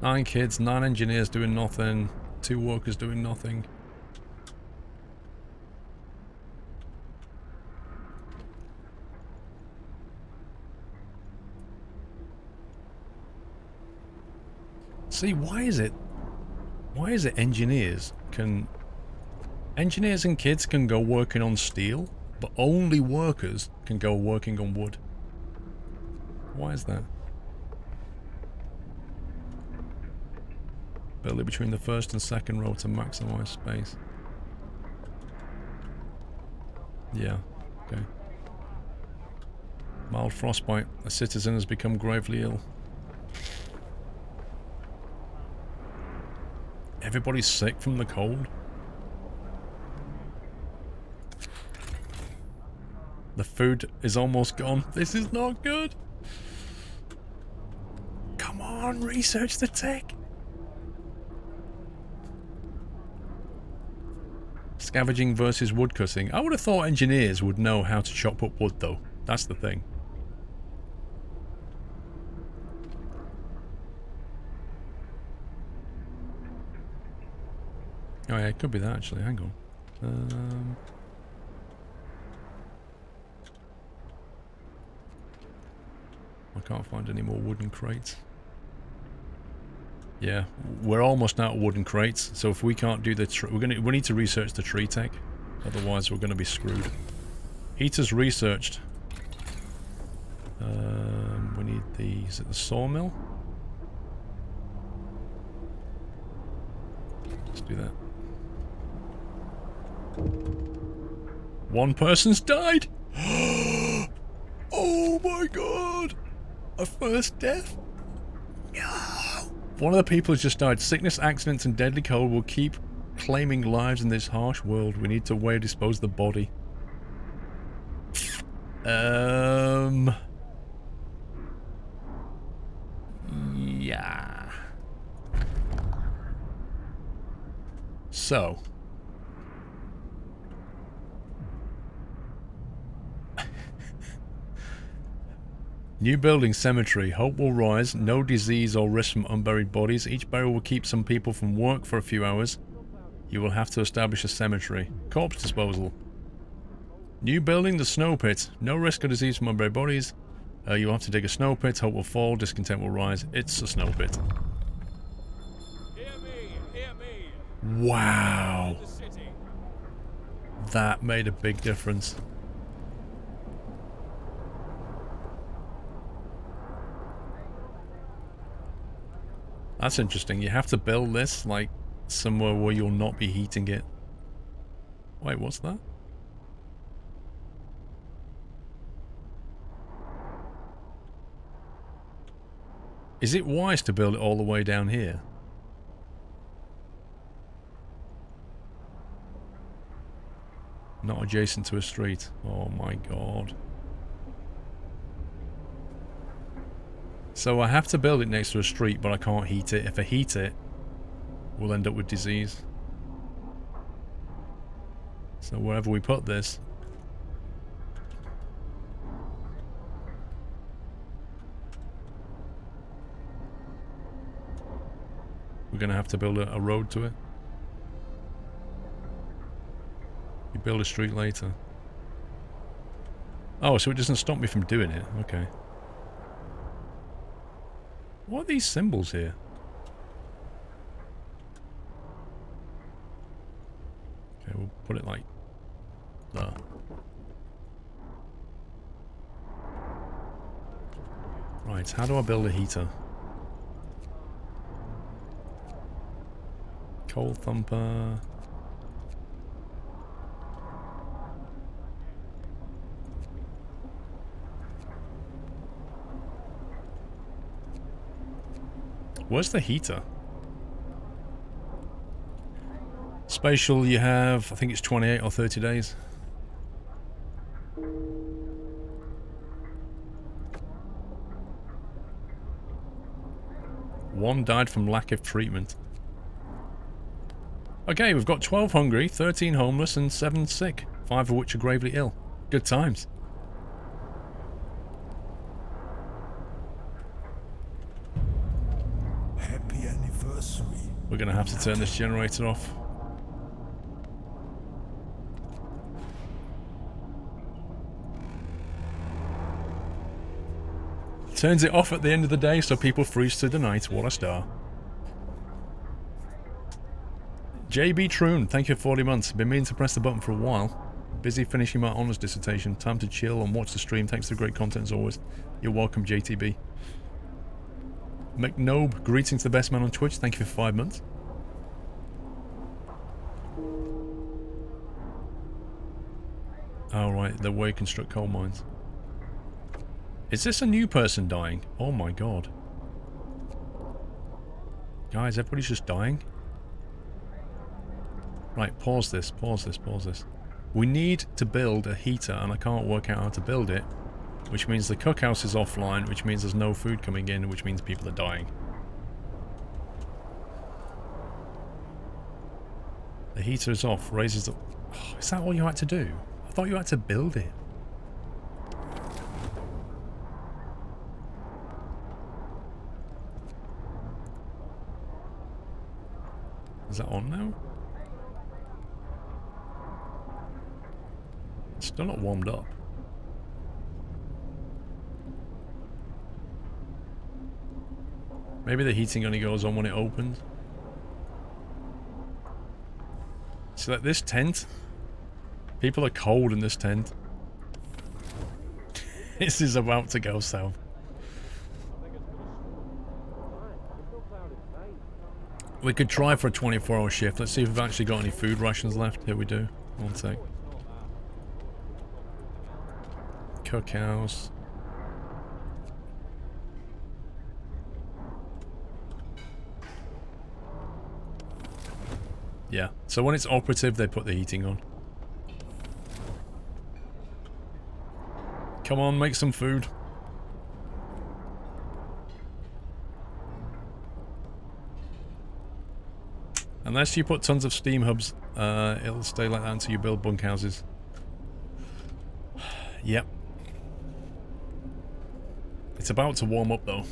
9 kids, 9 engineers doing nothing, 2 workers doing nothing. See, why is it engineers and kids can go working on steel, but only workers can go working on wood? Why is that? Build it between the first and second row to maximize space. Yeah, okay. Mild frostbite. A citizen has become gravely ill. Everybody's sick from the cold. The food is almost gone. This is not good. Come on, research the tech. Scavenging versus woodcutting. I would have thought engineers would know how to chop up wood, though. That's the thing. Oh yeah, it could be that actually. Hang on. I can't find any more wooden crates. Yeah, we're almost out of wooden crates. So if we can't do the we need to research the tree tech. Otherwise, we're going to be screwed. Heaters researched. We need the... Is it the sawmill? Let's do that. One person's died! Oh my god! A first death? No! One of the people has just died. Sickness, accidents, and deadly cold will keep claiming lives in this harsh world. We need to way dispose of the body. Yeah. So. New building cemetery. Hope will rise. No disease or risk from unburied bodies. Each burial will keep some people from work for a few hours. You will have to establish a cemetery. Corpse disposal. New building, the snow pit. No risk of disease from unburied bodies. You'll have to dig a snow pit. Hope will fall. Discontent will rise. It's a snow pit. Hear me, hear me. Wow. That made a big difference. That's interesting. You have to build this, like, somewhere where you'll not be heating it. Wait, what's that? Is it wise to build it all the way down here? Not adjacent to a street. Oh my god. So I have to build it next to a street, but I can't heat it. If I heat it, we'll end up with disease. So wherever we put this... we're going to have to build a road to it. You build a street later. Oh, so it doesn't stop me from doing it. Okay. What are these symbols here? Okay, we'll put it like that. Right, how do I build a heater? Coal thumper. Where's the heater? Spatial, you have, I think it's 28 or 30 days. One died from lack of treatment. Okay, we've got 12 hungry, 13 homeless, and 7 sick. 5 of which are gravely ill. Good times. Happy anniversary. We're going to have to turn this generator off. Turns it off at the end of the day so people freeze through the night. What a star. JB Troon, thank you for 40 months. Been meaning to press the button for a while. Busy finishing my honours dissertation. Time to chill and watch the stream. Thanks for the great content as always. You're welcome, JTB. McNobe, greetings to the best man on Twitch. Thank you for 5 months. Oh, right. The way you construct coal mines. Is this a new person dying? Oh my god. Guys, everybody's just dying. Right, pause this, pause this, pause this. We need to build a heater and I can't work out how to build it. Which means the cookhouse is offline, which means there's no food coming in, which means people are dying. The heater is off, raises the... Oh, is that all you had to do? I thought you had to build it. Is that on now? It's still not warmed up. Maybe the heating only goes on when it opens. So like this tent, people are cold in this tent. This is about to go south. We could try for a 24-hour shift. Let's see if we've actually got any food rations left. Here we do. One sec. Cookhouse. Yeah. So when it's operative, they put the heating on. Come on, make some food. Unless you put tons of steam hubs, it'll stay like that until you build bunkhouses. Yep. It's about to warm up though.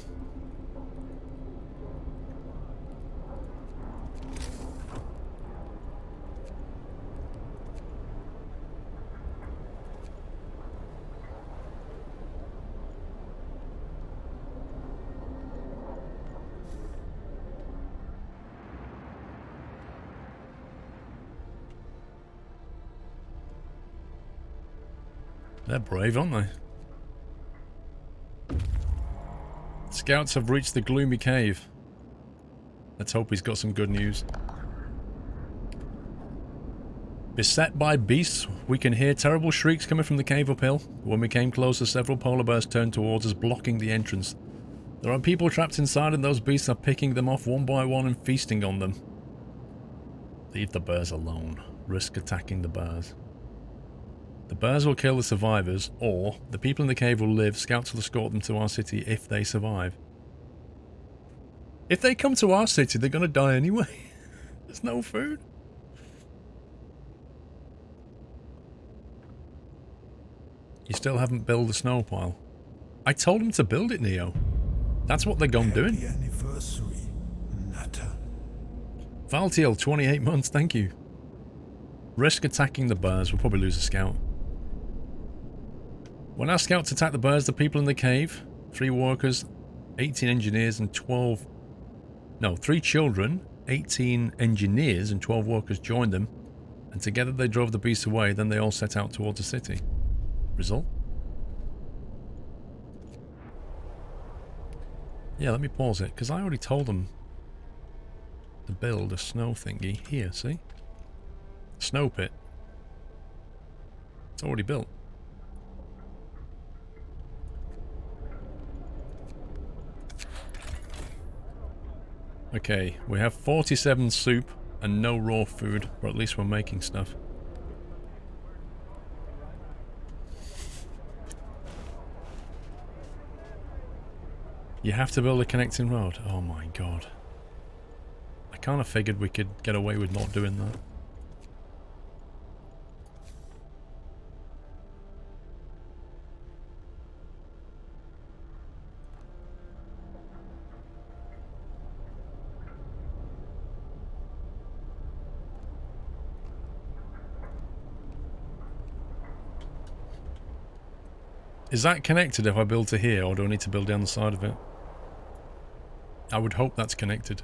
They're brave, aren't they? Scouts have reached the gloomy cave. Let's hope he's got some good news. Beset by beasts, we can hear terrible shrieks coming from the cave uphill. When we came closer, several polar bears turned towards us, blocking the entrance. There are people trapped inside and those beasts are picking them off one by one and feasting on them. Leave the bears alone. Risk attacking the bears. The bears will kill the survivors, or the people in the cave will live. Scouts will escort them to our city if they survive. If they come to our city, they're going to die anyway. There's no food. You still haven't built a snow pile. I told him to build it, Neo. That's what they're gone doing. Happy anniversary, Natter. Valtiel, 28 months, thank you. Risk attacking the bears. We'll probably lose a scout. When our scouts attack the bears, the people in the cave, 3 workers, 18 engineers and 12... No, 3 children, 18 engineers and 12 workers joined them, and together they drove the beasts away, then they all set out towards the city. Result? Yeah, let me pause it, because I already told them to build a snow thingy. Here, see? Snow pit. It's already built. Okay, we have 47 soup and no raw food, but at least we're making stuff. You have to build a connecting road. Oh my god. I kind of figured we could get away with not doing that. Is that connected if I build to here, or do I need to build down the side of it? I would hope that's connected.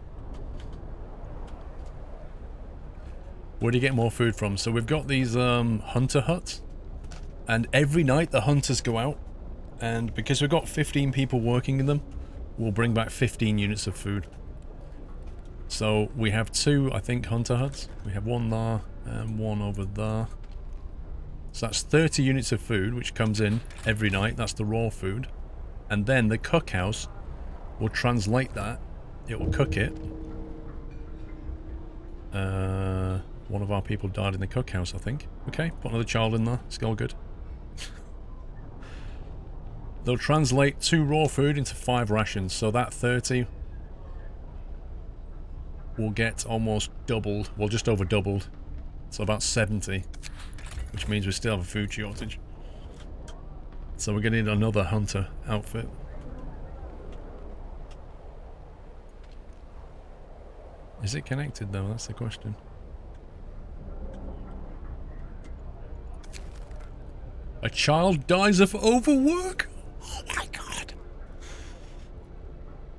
Where do you get more food from? So we've got these hunter huts, and every night the hunters go out, and because we've got 15 people working in them, we'll bring back 15 units of food. So we have 2, I think, hunter huts. We have 1 there and 1 over there. So that's 30 units of food, which comes in every night. That's the raw food. And then the cookhouse will translate that. It will cook it. One of our people died in the cookhouse, I think. Okay, put another child in there. It's all good. They'll translate 2 raw food into 5 rations. So that 30 will get almost doubled. Well, just over doubled. So about 70. Which means we still have a food shortage. So we're going to need another hunter outfit. Is it connected though? That's the question. A child dies of overwork? Oh my god.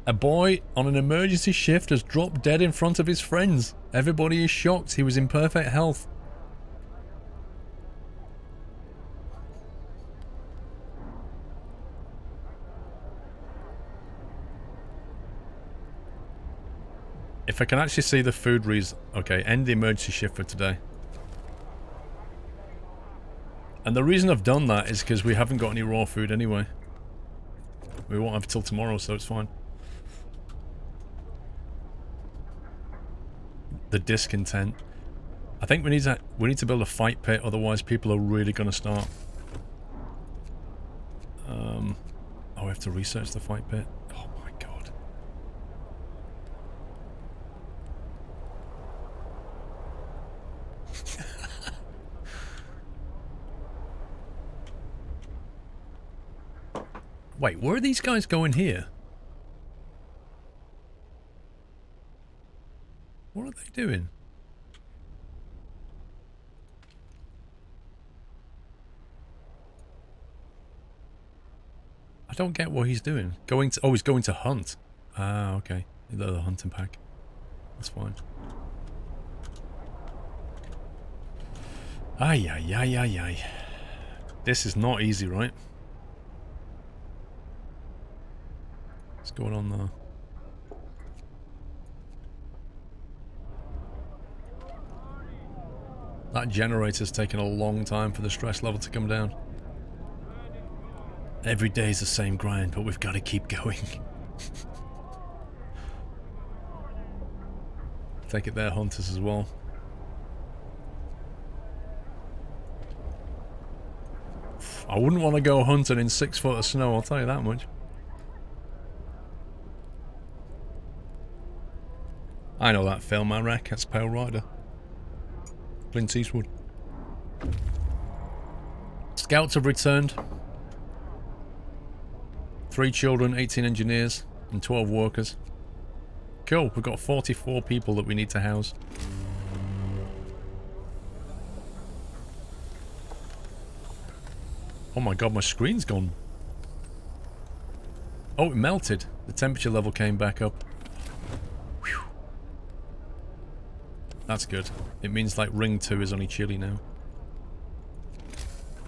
A boy on an emergency shift has dropped dead in front of his friends. Everybody is shocked. He was in perfect health. If I can actually see the food reason... Okay, end the emergency shift for today. And the reason I've done that is because we haven't got any raw food anyway. We won't have till tomorrow, so it's fine. The discontent. I think we need to build a fight pit, otherwise people are really going to start. Oh, we have to research the fight pit. Oh my god. Wait, where are these guys going here? What are they doing? I don't get what he's doing. Going to... Oh, he's going to hunt. Ah, okay. The hunting pack. That's fine. Ay, ay, ay, ay, ay. This is not easy, right? What's going on there? That generator's taken a long time for the stress level to come down. Every day's the same grind, but we've got to keep going. Take it there, hunters as well. I wouldn't want to go hunting in 6 foot of snow, I'll tell you that much. I know that film, I reckon. That's Pale Rider. Clint Eastwood. Scouts have returned. 3 children, 18 engineers, and 12 workers. Cool, we've got 44 people that we need to house. Oh my god, my screen's gone. Oh, it melted. The temperature level came back up. Whew. That's good. It means like Ring 2 is only chilly now.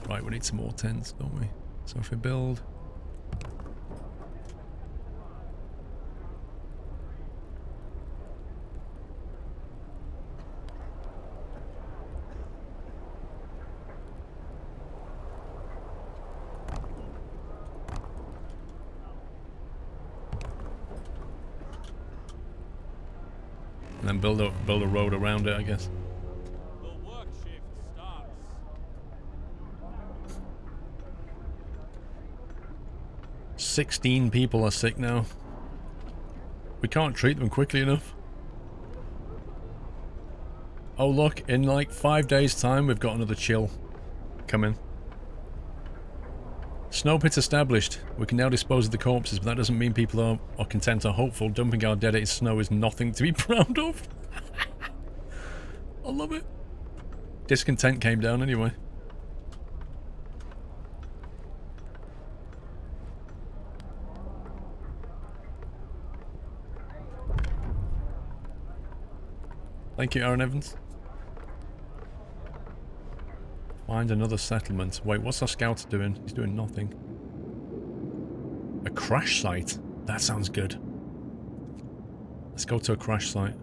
Right, we need some more tents, don't we? So if we build... and then build a road around it, I guess. The work shift starts. 16 people are sick now. We can't treat them quickly enough. Oh look, in like 5 days time we've got another chill coming. Snow pit established. We can now dispose of the corpses, but that doesn't mean people are content or hopeful. Dumping our dead in snow is nothing to be proud of. I love it. Discontent came down anyway. Thank you, Aaron Evans. Find another settlement. Wait, what's our scout doing? He's doing nothing. A crash site? That sounds good. Let's go to a crash site.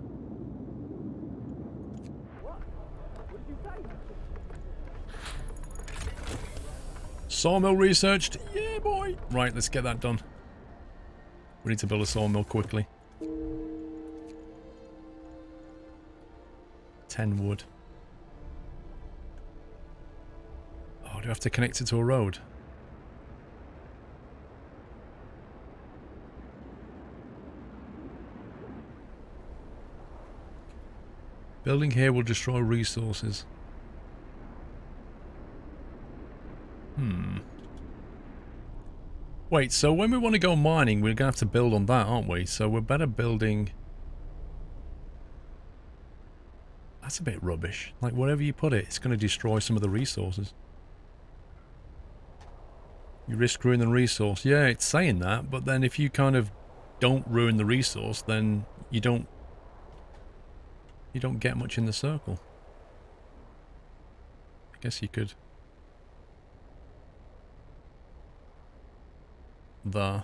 Sawmill researched. Yeah, boy. Right, let's get that done. We need to build a sawmill quickly. 10 wood. Oh, do I have to connect it to a road? Building here will destroy resources. Wait, so when we want to go mining, we're going to have to build on that, aren't we? So we're better building... That's a bit rubbish. Like, wherever you put it, it's going to destroy some of the resources. You risk ruining the resource. Yeah, it's saying that, but then if you kind of don't ruin the resource, then you don't get much in the circle. I guess you could... How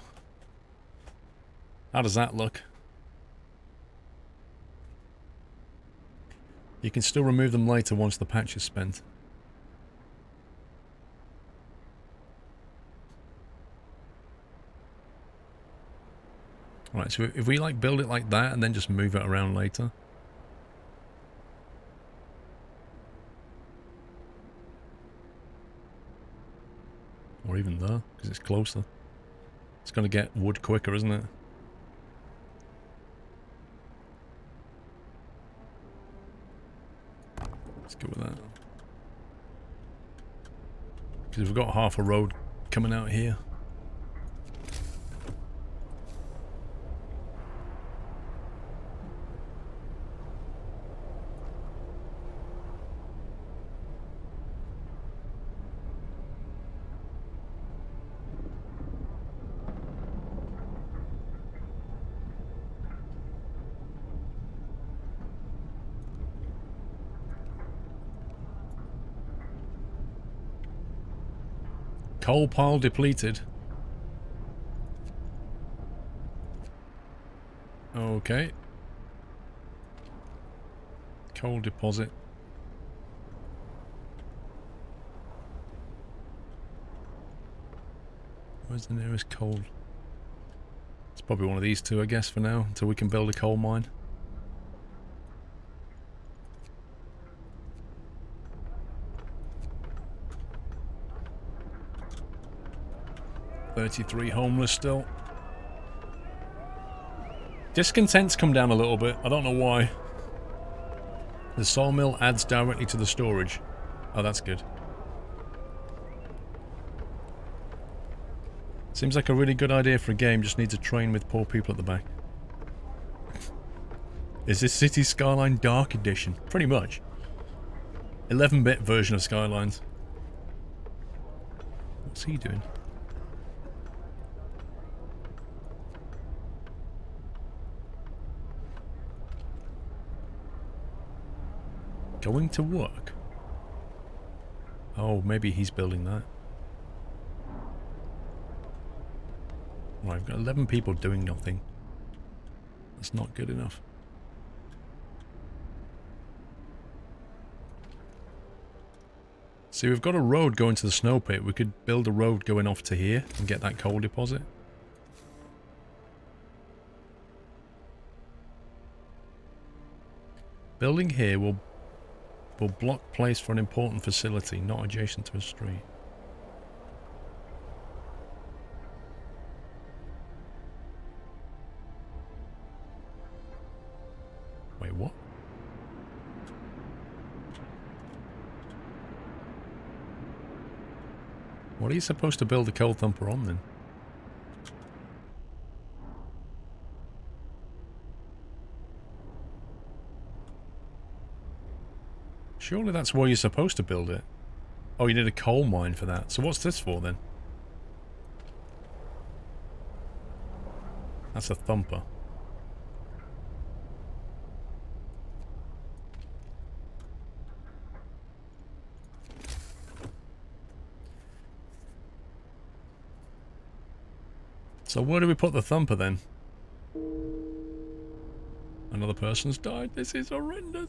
does that look? You can still remove them later once the patch is spent. Alright, so if we like build it like that and then just move it around later. Or even there, because it's closer. It's going to get wood quicker, isn't it? Let's go with that. Because we've got half a road coming out here. Coal pile depleted. Okay. Coal deposit. Where's the nearest coal? It's probably one of these two, I guess, for now, until we can build a coal mine. $33 homeless still. Discontent's come down a little bit. I don't know why. The sawmill adds directly to the storage. Oh, that's good. Seems like a really good idea for a game, just needs a train with poor people at the back. Is this City Skyline Dark Edition? Pretty much. 11-bit version of Skylines. What's he doing? Going to work? Oh, maybe he's building that. Right, I've got 11 people doing nothing. That's not good enough. See, we've got a road going to the snow pit. We could build a road going off to here and get that coal deposit. Building here will block place for an important facility, not adjacent to a street. Wait, what? What are you supposed to build a coal thumper on then? Surely that's where you're supposed to build it. Oh, you need a coal mine for that. So what's this for then? That's a thumper. So where do we put the thumper then? Another person's died. This is horrendous.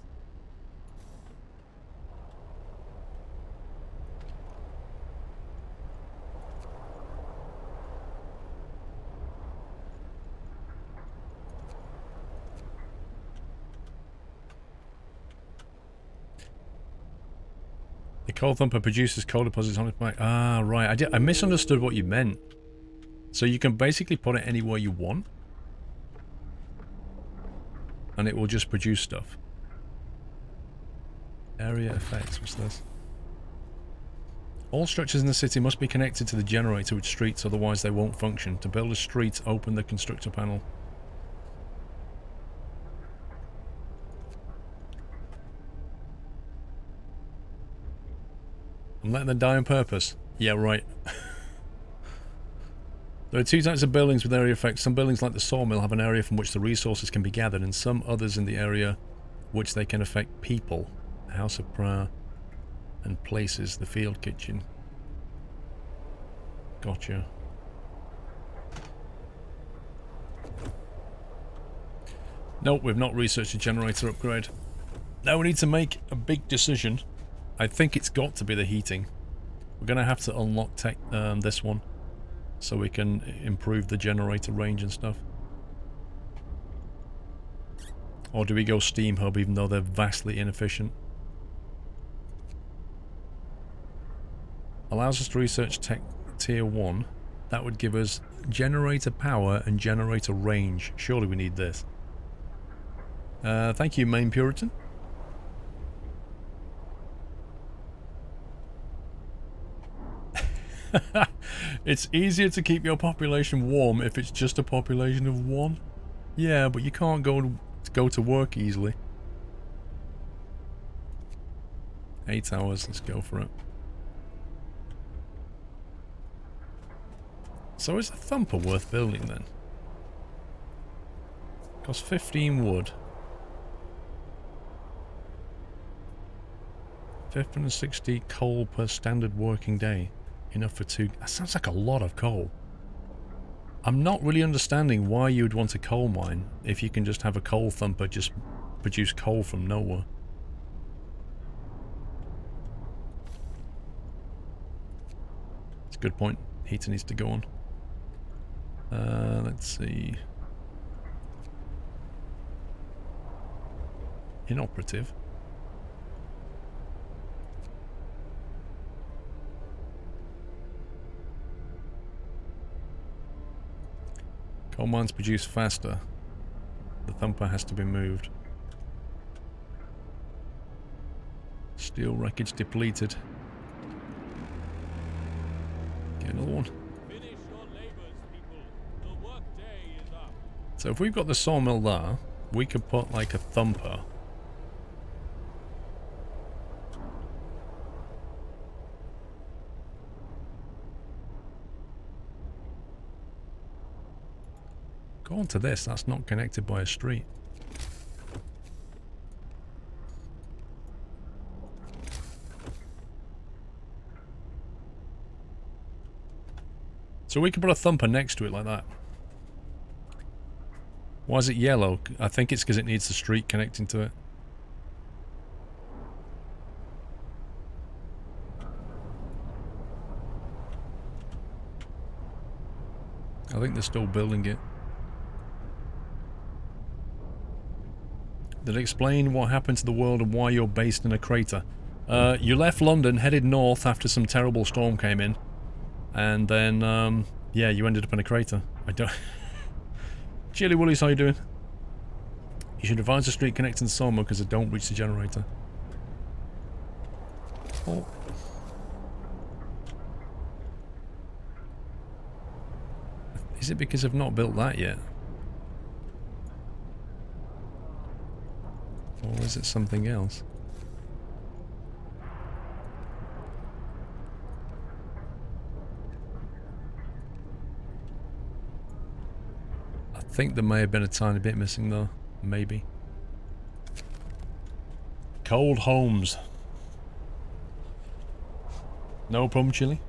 The coal thumper produces coal deposits on its back. Ah, right. I misunderstood what you meant. So you can basically put it anywhere you want. And it will just produce stuff. Area effects. What's this? All structures in the city must be connected to the generator with streets, otherwise they won't function. To build a street, open the constructor panel. I'm letting them die on purpose. Yeah, right. There are two types of buildings with area effects. Some buildings like the sawmill have an area from which the resources can be gathered, and some others in the area which they can affect people. House of prayer and places, the field kitchen. Gotcha. Nope, we've not researched a generator upgrade. Now we need to make a big decision. I think it's got to be the heating. We're going to have to unlock this one so we can improve the generator range and stuff. Or do we go Steam Hub even though they're vastly inefficient? Allows us to research tech tier 1. That would give us generator power and generator range. Surely we need this. Thank you, Main Puritan. It's easier to keep your population warm if it's just a population of 1. Yeah, but you can't go to work easily. 8 hours, let's go for it. So is the thumper worth building then? Costs 15 wood. 560 coal per standard working day. Enough for 2. That sounds like a lot of coal. I'm not really understanding why you would want a coal mine if you can just have a coal thumper just produce coal from nowhere. It's a good point. Heater needs to go on. Let's see. Inoperative. Coal mines produce faster. The thumper has to be moved. Steel wreckage depleted. Get another one. Finish your labors, people. The work day is up. So if we've got the sawmill there, we could put like a thumper. Go on to this, that's not connected by a street. So we could put a thumper next to it like that. Why is it yellow? I think it's because it needs the street connecting to it. I think they're still building it. Did it explain what happened to the world and why you're based in a crater? You left London, headed north after some terrible storm came in. And then, yeah, you ended up in a crater. I don't... Chili Woolies, how you doing? You should advise the street connecting the sawmill because they don't reach the generator. Oh. Is it because I've not built that yet? Or is it something else? I think there may have been a tiny bit missing though. Maybe. Cold homes. No problem, Chili.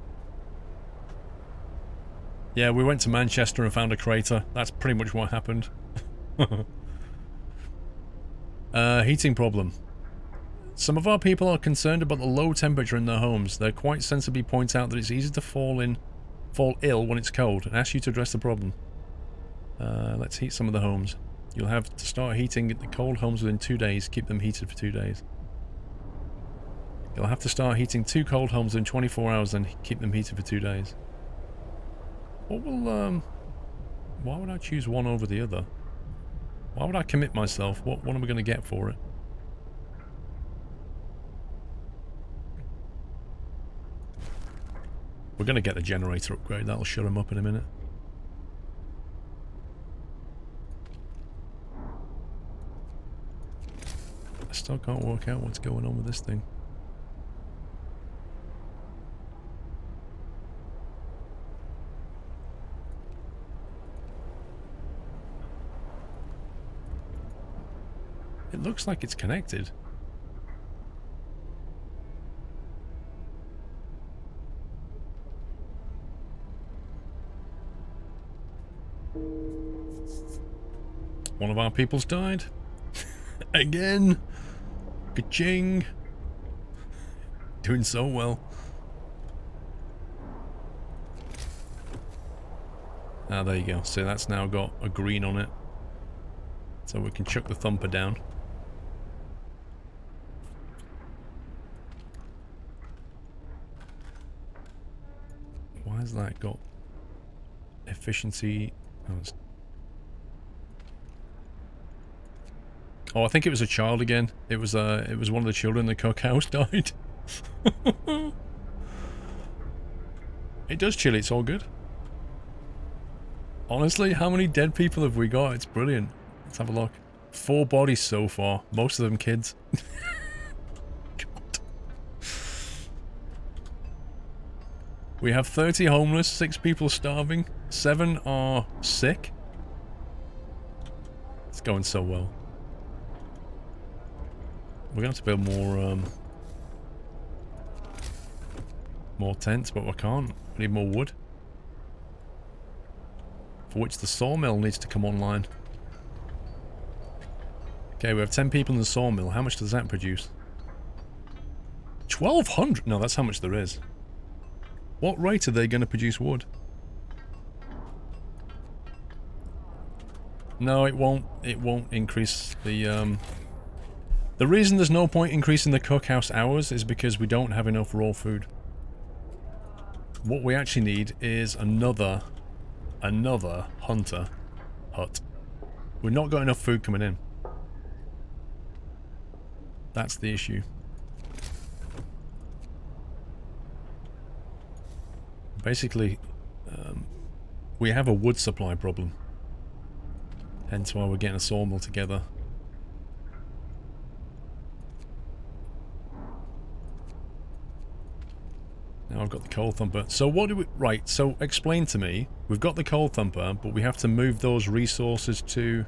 Yeah, we went to Manchester and found a crater. That's pretty much what happened. Heating problem. Some of our people are concerned about the low temperature in their homes. They quite sensibly point out that it's easy to fall ill when it's cold, and ask you to address the problem. Let's heat some of the homes. You'll have to start heating the cold homes within 2 days. Keep them heated for 2 days. You'll have to start heating 2 cold homes in 24 hours, then keep them heated for 2 days. What will, why would I choose one over the other? Why would I commit myself? What am I going to get for it? We're going to get the generator upgrade. That'll shut him up in a minute. I still can't work out what's going on with this thing. It looks like it's connected. One of our people's died. Again. Ka-ching. Doing so well. Ah, there you go. So that's now got a green on it. So we can chuck the thumper down. Why has that got efficiency? Oh, I think it was a child again. It was one of the children in the cookhouse died. It does chill, it's all good. Honestly, how many dead people have we got? It's brilliant. Let's have a look. 4 bodies so far. Most of them kids. God. We have 30 homeless, 6 people starving, 7 are sick. It's going so well. We're gonna have to build more tents, but we can't. We need more wood. For which the sawmill needs to come online. Okay, we have 10 people in the sawmill. How much does that produce? 1,200? No, that's how much there is. What rate are they going to produce wood? No, it won't. It won't increase the, The reason there's no point increasing the cookhouse hours is because we don't have enough raw food. What we actually need is another hunter hut. We've not got enough food coming in. That's the issue. Basically, we have a wood supply problem. Hence why we're getting a sawmill together. Now I've got the coal thumper. So what do we... Right, so explain to me. We've got the coal thumper, but we have to move those resources to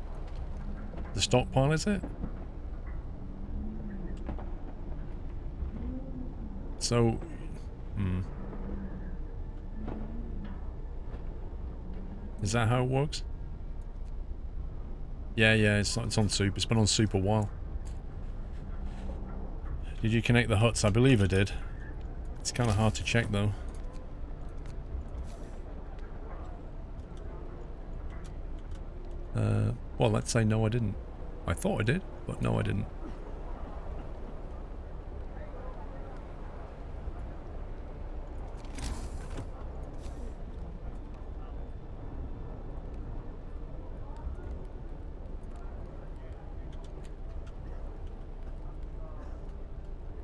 the stockpile, is it? So... Is that how it works? Yeah, it's on soup. It's been on soup a while. Did you connect the huts? I believe I did. It's kind of hard to check though. Well, let's say no I didn't. I thought I did, but no I didn't.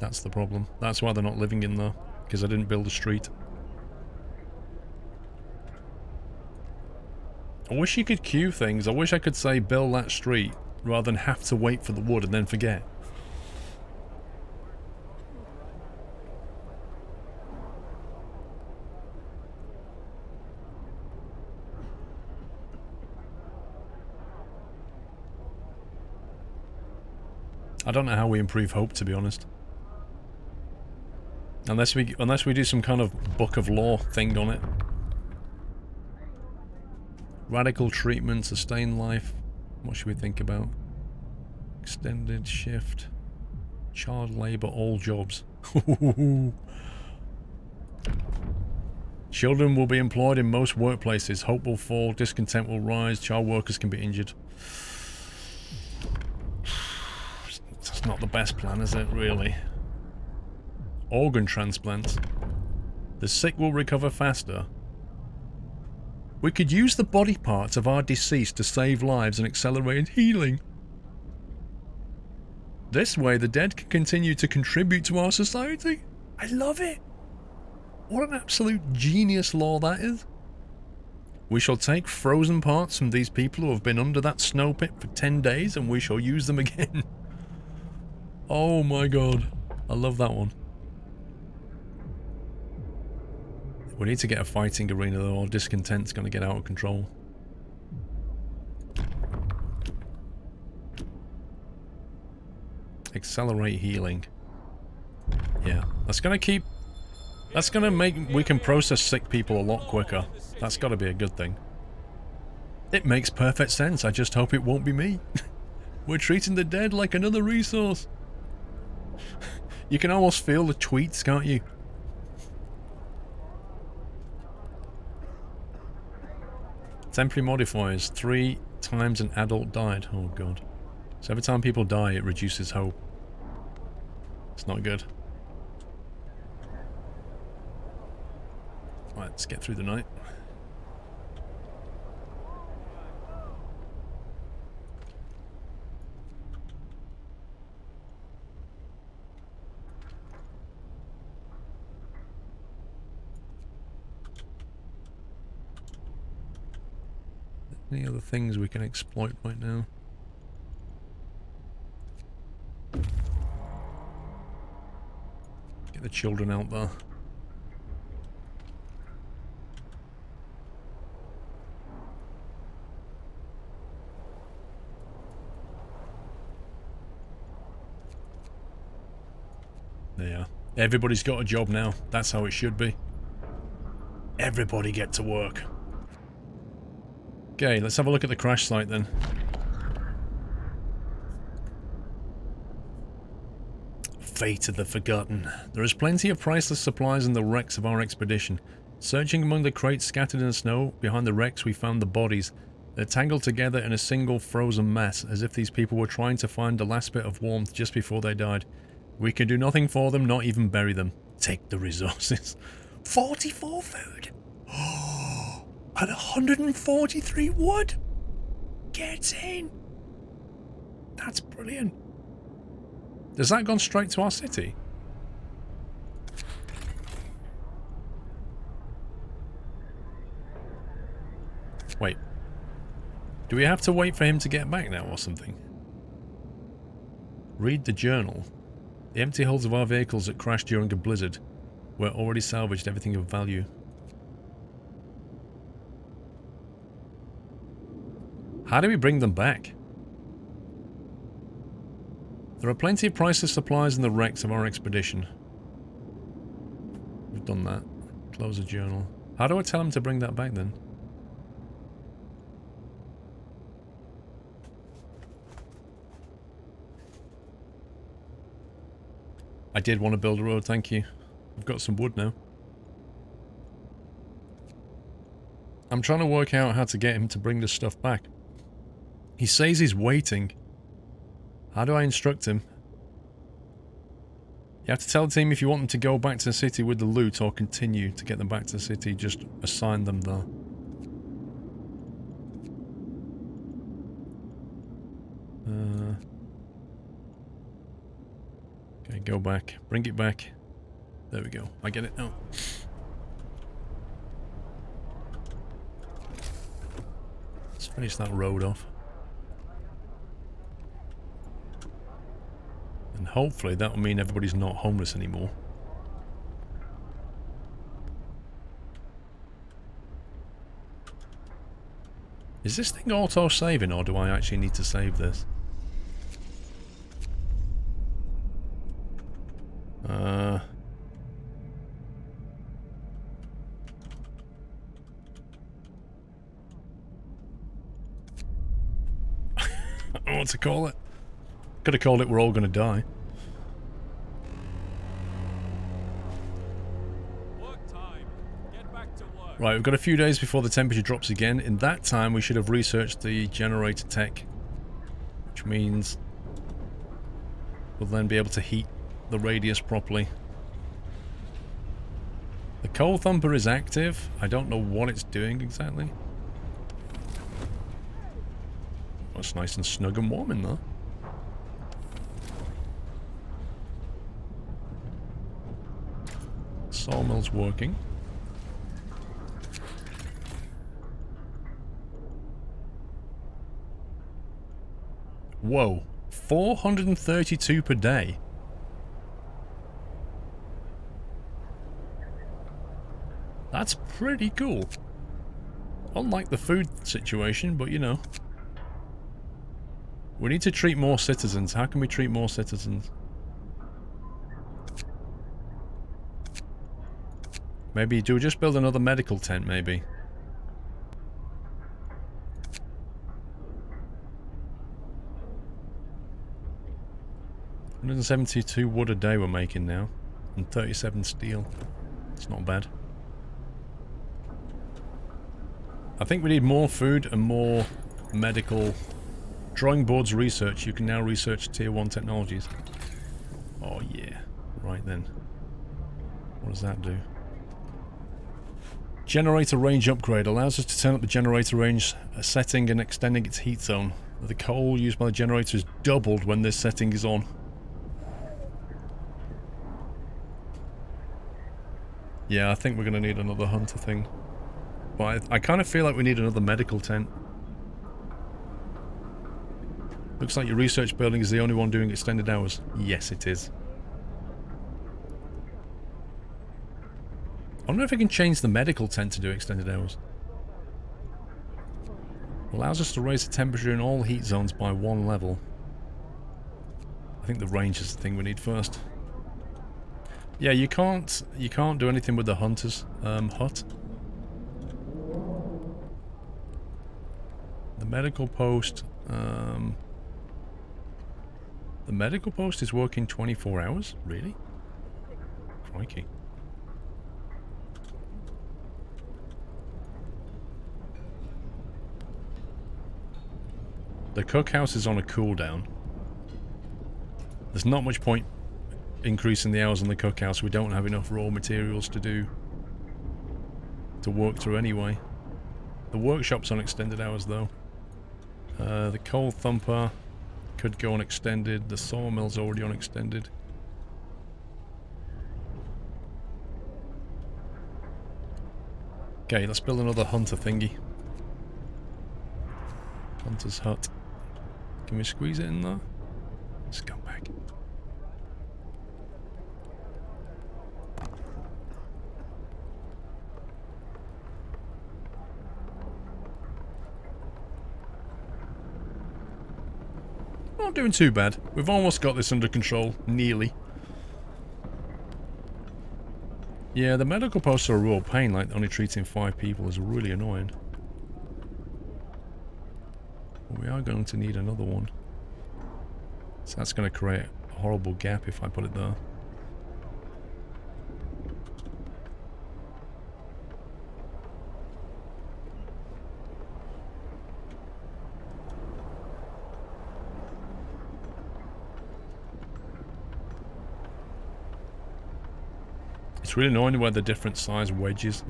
That's the problem. That's why they're not living in there, because I didn't build a street. I wish you could queue things. I wish I could say build that street, rather than have to wait for the wood and then forget. I don't know how we improve hope, to be honest. Unless we do some kind of book of law thing on it. Radical treatment, sustain life. What should we think about? Extended shift. Child labour, all jobs. Children will be employed in most workplaces. Hope will fall, discontent will rise, child workers can be injured. That's not the best plan, is it, really? Organ transplants. The sick will recover faster. We could use the body parts of our deceased to save lives and accelerate healing. This way, the dead can continue to contribute to our society. I love it. What an absolute genius law that is. We shall take frozen parts from these people who have been under that snow pit for 10 days and we shall use them again. Oh my god. I love that one. We need to get a fighting arena though, or discontent's going to get out of control. Accelerate healing. Yeah, that's going to keep... That's going to make... We can process sick people a lot quicker. That's got to be a good thing. It makes perfect sense, I just hope it won't be me. We're treating the dead like another resource. You can almost feel the tweets, can't you? Temporary modifiers. 3 times an adult died. Oh god. So every time people die, it reduces hope. It's not good. Right, let's get through the night. Any other things we can exploit right now? Get the children out there. There you are. Everybody's got a job now. That's how it should be. Everybody get to work. Okay, let's have a look at the crash site then. Fate of the Forgotten. There is plenty of priceless supplies in the wrecks of our expedition. Searching among the crates scattered in the snow behind the wrecks, we found the bodies. They're tangled together in a single frozen mass, as if these people were trying to find the last bit of warmth just before they died. We can do nothing for them, not even bury them. Take the resources. 44 food! And 143 wood! Get in! That's brilliant. Has that gone straight to our city? Wait. Do we have to wait for him to get back now or something? Read the journal. The empty hulls of our vehicles that crashed during a blizzard were already salvaged everything of value. How do we bring them back? There are plenty of priceless supplies in the wrecks of our expedition. We've done that. Close the journal. How do I tell him to bring that back then? I did want to build a road, thank you. I've got some wood now. I'm trying to work out how to get him to bring this stuff back. He says he's waiting. How do I instruct him? You have to tell the team if you want them to go back to the city with the loot or continue to get them back to the city, just assign them there. Okay, go back. Bring it back. There we go. I get it now. Let's finish that road off. And hopefully that will mean everybody's not homeless anymore. Is this thing auto-saving or do I actually need to save this? I don't know what to call it. Could have called it We're All Gonna Die. Work time. Get back to work. Right, we've got a few days before the temperature drops again. In that time, we should have researched the generator tech. Which means we'll then be able to heat the radius properly. The coal thumper is active. I don't know what it's doing exactly. Oh, it's nice and snug and warm in there. Sawmill's working. Whoa, 432 per day. That's pretty cool. Unlike the food situation, but you know. We need to treat more citizens. How can we treat more citizens? Maybe do we just build another medical tent, maybe? $172 wood a day we're making now. And 37 steel. It's not bad. I think we need more food and more medical... Drawing boards research. You can now research tier 1 technologies. Oh yeah. Right then. What does that do? Generator range upgrade allows us to turn up the generator range setting and extending its heat zone. The coal used by the generator is doubled when this setting is on. Yeah, I think we're going to need another hunter thing. But I kind of feel like we need another medical tent. Looks like your research building is the only one doing extended hours. Yes, it is. I wonder if I can change the medical tent to do extended hours. Allows us to raise the temperature in all heat zones by 1 level. I think the range is the thing we need first. Yeah, you can't do anything with the hunter's hut. The medical post. The medical post is working 24 hours? Really? Crikey. The cookhouse is on a cooldown. There's not much point increasing the hours on the cookhouse. We don't have enough raw materials to work through anyway. The workshop's on extended hours though. The coal thumper could go on extended. The sawmill's already on extended. Okay, let's build another hunter thingy. Hunter's hut. Can we squeeze it in there? Scumbag. Not doing too bad. We've almost got this under control. Nearly. Yeah, the medical posts are a real pain, like only treating 5 people is really annoying. But we are going to need another one. So that's going to create a horrible gap if I put it there. It's really annoying where the different size wedges.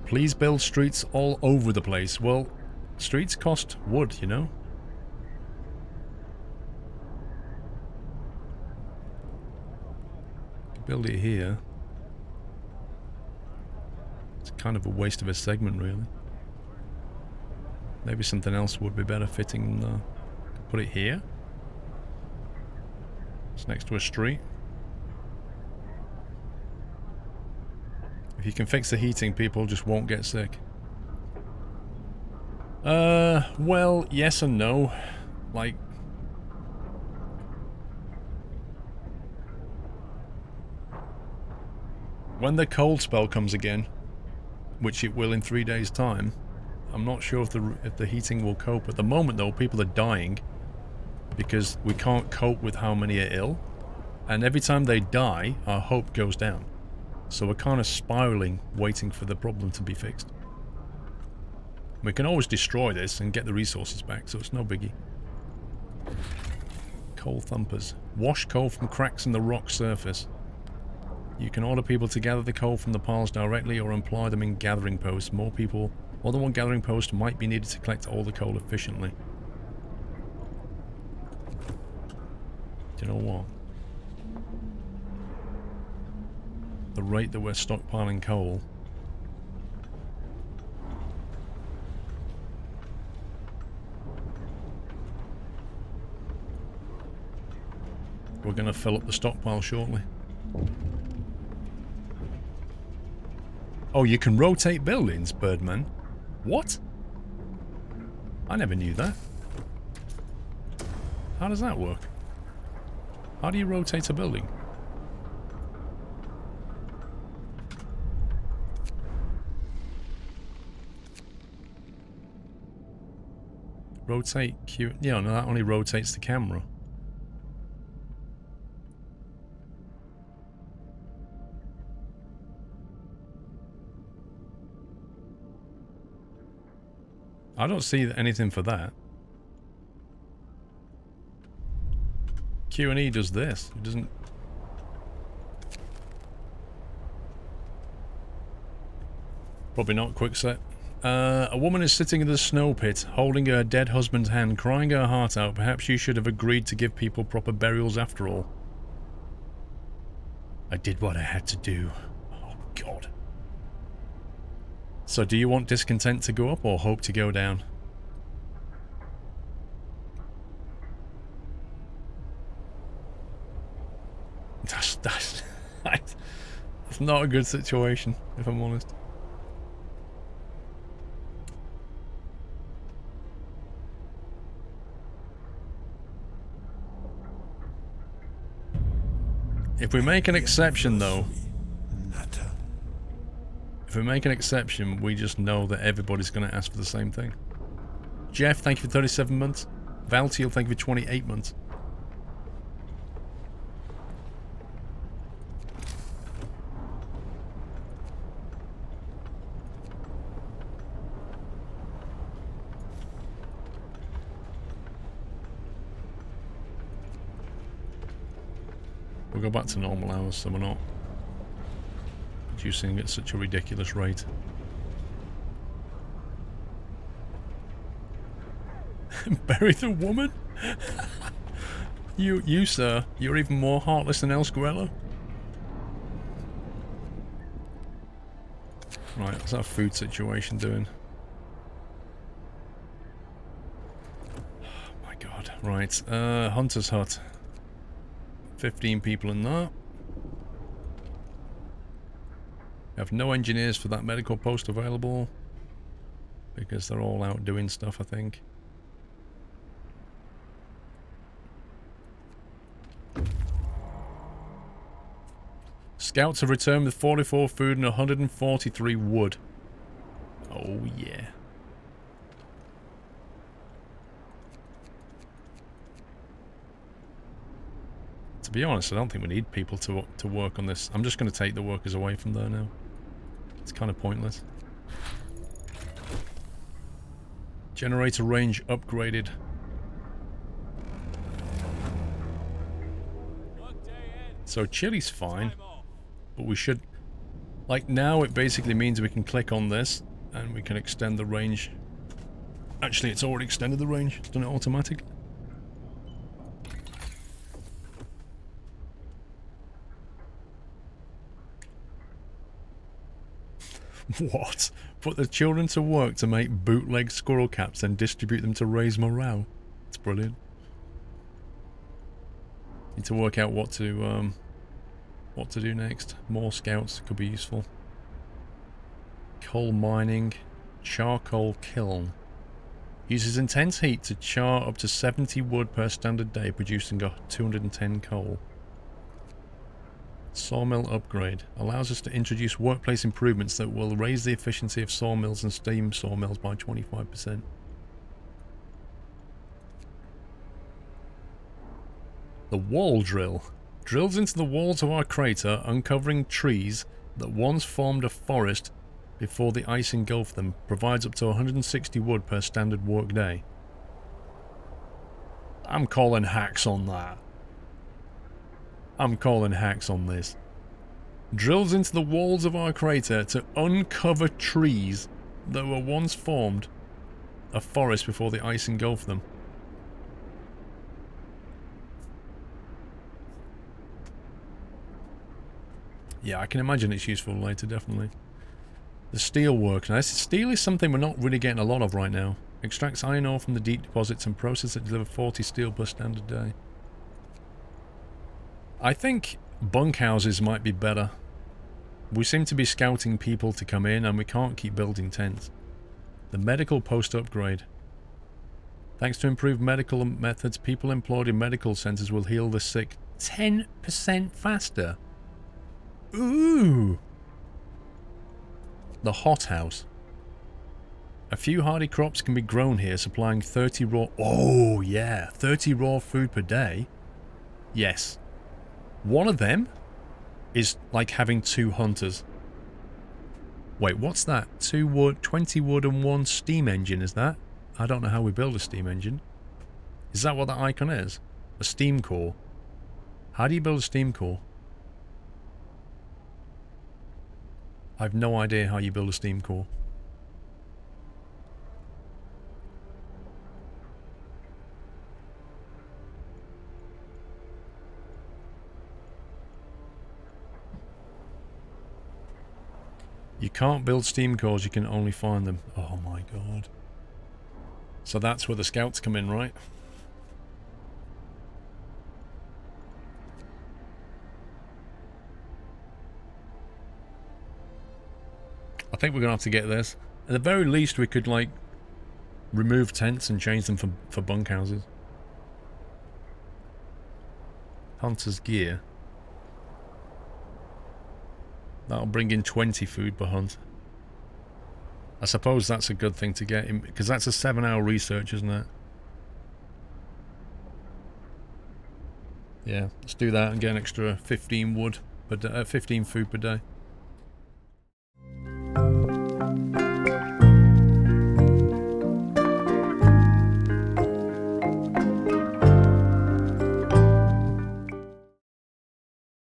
Please build streets all over the place. Well, streets cost wood, you know? Build it here. It's kind of a waste of a segment, really. Maybe something else would be better fitting. Put it here. It's next to a street. If you can fix the heating, people just won't get sick. Well, yes and no. Like... when the cold spell comes again, which it will in 3 days' time, I'm not sure if the heating will cope. At the moment, though, people are dying because we can't cope with how many are ill. And every time they die, our hope goes down. So we're kind of spiraling, waiting for the problem to be fixed. We can always destroy this and get the resources back, so it's no biggie. Coal thumpers. Wash coal from cracks in the rock surface. You can order people to gather the coal from the piles directly or employ them in gathering posts. More than one gathering post might be needed to collect all the coal efficiently. Do you know what? The rate that we're stockpiling coal, we're going to fill up the stockpile shortly. Oh, you can rotate buildings, Birdman. What? I never knew that. How does that work? How do you rotate a building? Rotate Q. Yeah, no, that only rotates the camera. I don't see anything for that. Q&E does this. It doesn't... Probably not quickset. A woman is sitting in the snow pit, holding her dead husband's hand, crying her heart out. Perhaps you should have agreed to give people proper burials after all. I did what I had to do. Oh, God. So do you want discontent to go up or hope to go down? That's not a good situation, if I'm honest. If we make an exception, though, if we make an exception, we just know that everybody's going to ask for the same thing. Jeff, thank you for 37 months. Valtiel, thank you for 28 months. We'll go back to normal hours so we're not producing at such a ridiculous rate. Bury the woman? you sir, you're even more heartless than El Squirrelo. Right, what's our food situation doing? Oh my god. Right, Hunter's Hut. 15 people in that. We have no engineers for that medical post available because they're all out doing stuff, I think. Scouts have returned with 44 food and 143 wood. Oh yeah. To be honest, I don't think we need people to work on this. I'm just going to take the workers away from there now. It's kind of pointless. Generator range upgraded. So chili's fine, but we should... Like now it basically means we can click on this and we can extend the range. Actually, it's already extended the range. It's done it automatically. What? Put the children to work to make bootleg squirrel caps and distribute them to raise morale. It's brilliant. Need to work out what to do next. More scouts could be useful. Coal mining. Charcoal kiln. Uses intense heat to char up to 70 wood per standard day, producing 210 coal. Sawmill upgrade. Allows us to introduce workplace improvements that will raise the efficiency of sawmills and steam sawmills by 25%. The wall drill. Drills into the walls of our crater, uncovering trees that once formed a forest before the ice engulfed them. Provides up to 160 wood per standard workday. I'm calling hacks on that. I'm calling hacks on this. Drills into the walls of our crater to uncover trees that were once formed a forest before the ice engulfed them. Yeah, I can imagine it's useful later, definitely. The steel work. Now, steel is something we're not really getting a lot of right now. Extracts iron ore from the deep deposits and process it to deliver 40 steel per standard day. I think bunkhouses might be better. We seem to be scouting people to come in and we can't keep building tents. The medical post upgrade. Thanks to improved medical methods, people employed in medical centers will heal the sick 10% faster. Ooh! The hothouse. A few hardy crops can be grown here, supplying 30 raw... Oh, yeah. 30 raw food per day. Yes. One of them is like having 2 hunters. Wait, what's that? 2 wood, 20 wood and 1 steam engine, is that? I don't know how we build a steam engine. Is that what that icon is? A steam core. How do you build a steam core? I have no idea how you build a steam core. You can't build steam cores, you can only find them. Oh my god. So that's where the scouts come in, right? I think we're going to have to get this. At the very least, we could, like, remove tents and change them for bunkhouses. Hunter's gear. That'll bring in 20 food per hunt. I suppose that's a good thing to get in, because that's a 7-hour research, isn't it? Yeah, let's do that and get an extra 15 wood, but 15 food per day.